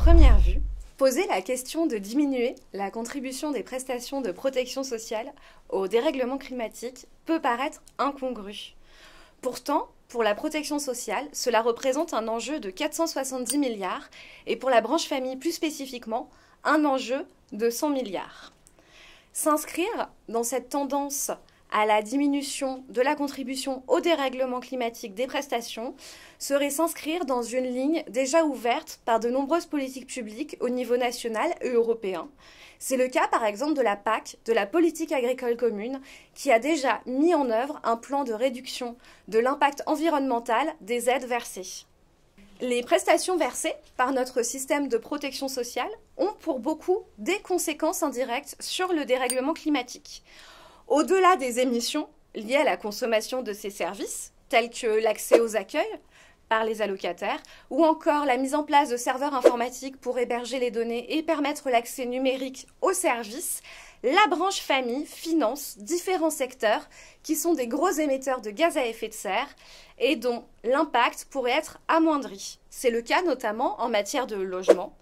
première vue, poser la question de diminuer la contribution des prestations de protection sociale au dérèglement climatique peut paraître incongru. Pourtant, pour la protection sociale, cela représente un enjeu de 470 milliards et pour la branche famille plus spécifiquement, un enjeu de 100 milliards. S'inscrire dans cette tendance à la diminution de la contribution au dérèglement climatique des prestations serait s'inscrire dans une ligne déjà ouverte par de nombreuses politiques publiques au niveau national et européen. C'est le cas par exemple de la PAC, de la politique agricole commune, qui a déjà mis en œuvre un plan de réduction de l'impact environnemental des aides versées. Les prestations versées par notre système de protection sociale ont pour beaucoup des conséquences indirectes sur le dérèglement climatique. Au-delà des émissions liées à la consommation de ces services, tels que l'accès aux accueils par les allocataires, ou encore la mise en place de serveurs informatiques pour héberger les données et permettre l'accès numérique aux services, la branche famille finance différents secteurs qui sont des gros émetteurs de gaz à effet de serre et dont l'impact pourrait être amoindri. C'est le cas notamment en matière de logement,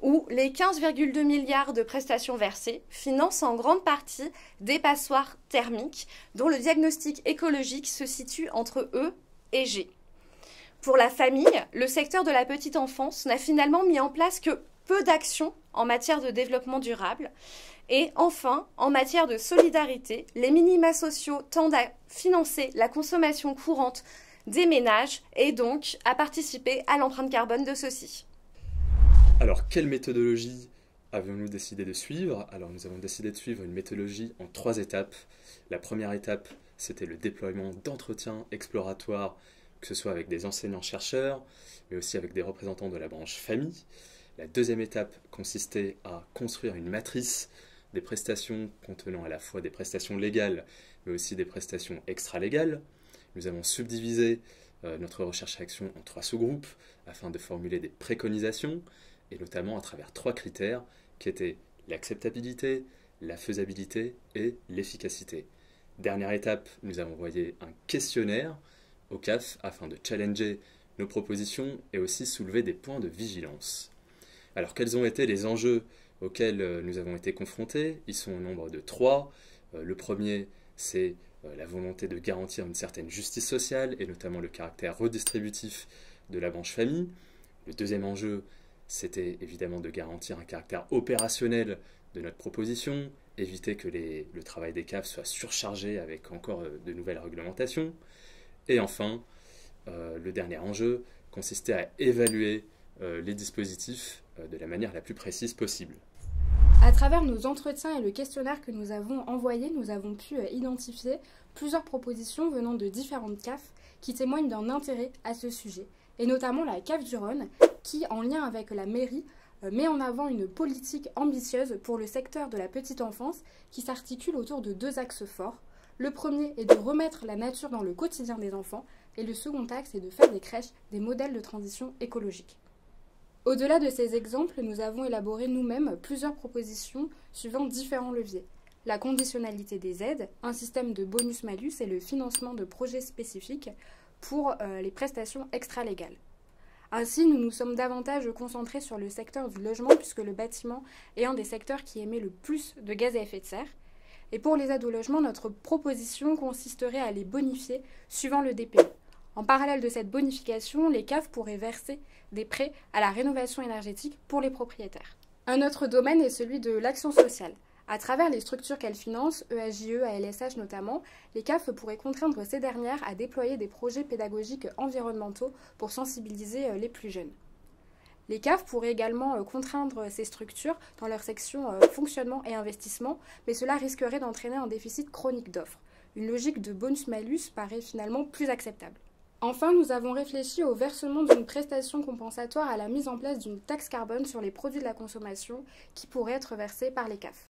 où les 15,2 milliards de prestations versées financent en grande partie des passoires thermiques dont le diagnostic écologique se situe entre E et G. Pour la famille, le secteur de la petite enfance n'a finalement mis en place que peu d'actions en matière de développement durable. Et enfin, en matière de solidarité, les minima sociaux tendent à financer la consommation courante des ménages et donc à participer à l'empreinte carbone de ceux-ci. Alors, quelle méthodologie avions-nous décidé de suivre? Alors, nous avons décidé de suivre une méthodologie en 3 étapes. La première étape, c'était le déploiement d'entretiens exploratoires, que ce soit avec des enseignants-chercheurs, mais aussi avec des représentants de la branche famille. La deuxième étape consistait à construire une matrice des prestations contenant à la fois des prestations légales, mais aussi des prestations extra-légales. Nous avons subdivisé notre recherche-action en 3 sous-groupes afin de formuler des préconisations, et notamment à travers 3 critères qui étaient l'acceptabilité, la faisabilité et l'efficacité. Dernière étape, nous avons envoyé un questionnaire au CAF afin de challenger nos propositions et aussi soulever des points de vigilance. Alors quels ont été les enjeux auxquels nous avons été confrontés? Ils sont au nombre de 3. Le premier, c'est la volonté de garantir une certaine justice sociale et notamment le caractère redistributif de la branche famille. Le deuxième enjeu, c'était évidemment de garantir un caractère opérationnel de notre proposition, éviter que le travail des CAF soit surchargé avec encore de nouvelles réglementations. Et enfin, le dernier enjeu consistait à évaluer les dispositifs de la manière la plus précise possible. À travers nos entretiens et le questionnaire que nous avons envoyé, nous avons pu identifier plusieurs propositions venant de différentes CAF qui témoignent d'un intérêt à ce sujet, et notamment la CAF du Rhône, qui, en lien avec la mairie, met en avant une politique ambitieuse pour le secteur de la petite enfance qui s'articule autour de 2 axes forts. Le premier est de remettre la nature dans le quotidien des enfants, et le second axe est de faire des crèches des modèles de transition écologique. Au-delà de ces exemples, nous avons élaboré nous-mêmes plusieurs propositions suivant différents leviers. La conditionnalité des aides, un système de bonus-malus et le financement de projets spécifiques pour les prestations extra-légales. Ainsi, nous nous sommes davantage concentrés sur le secteur du logement puisque le bâtiment est un des secteurs qui émet le plus de gaz à effet de serre. Et pour les aides au logement, notre proposition consisterait à les bonifier suivant le DPE. En parallèle de cette bonification, les CAF pourraient verser des prêts à la rénovation énergétique pour les propriétaires. Un autre domaine est celui de l'action sociale. À travers les structures qu'elles financent, EAJE, ALSH notamment, les CAF pourraient contraindre ces dernières à déployer des projets pédagogiques environnementaux pour sensibiliser les plus jeunes. Les CAF pourraient également contraindre ces structures dans leur section fonctionnement et investissement, mais cela risquerait d'entraîner un déficit chronique d'offres. Une logique de bonus-malus paraît finalement plus acceptable. Enfin, nous avons réfléchi au versement d'une prestation compensatoire à la mise en place d'une taxe carbone sur les produits de la consommation qui pourrait être versée par les CAF.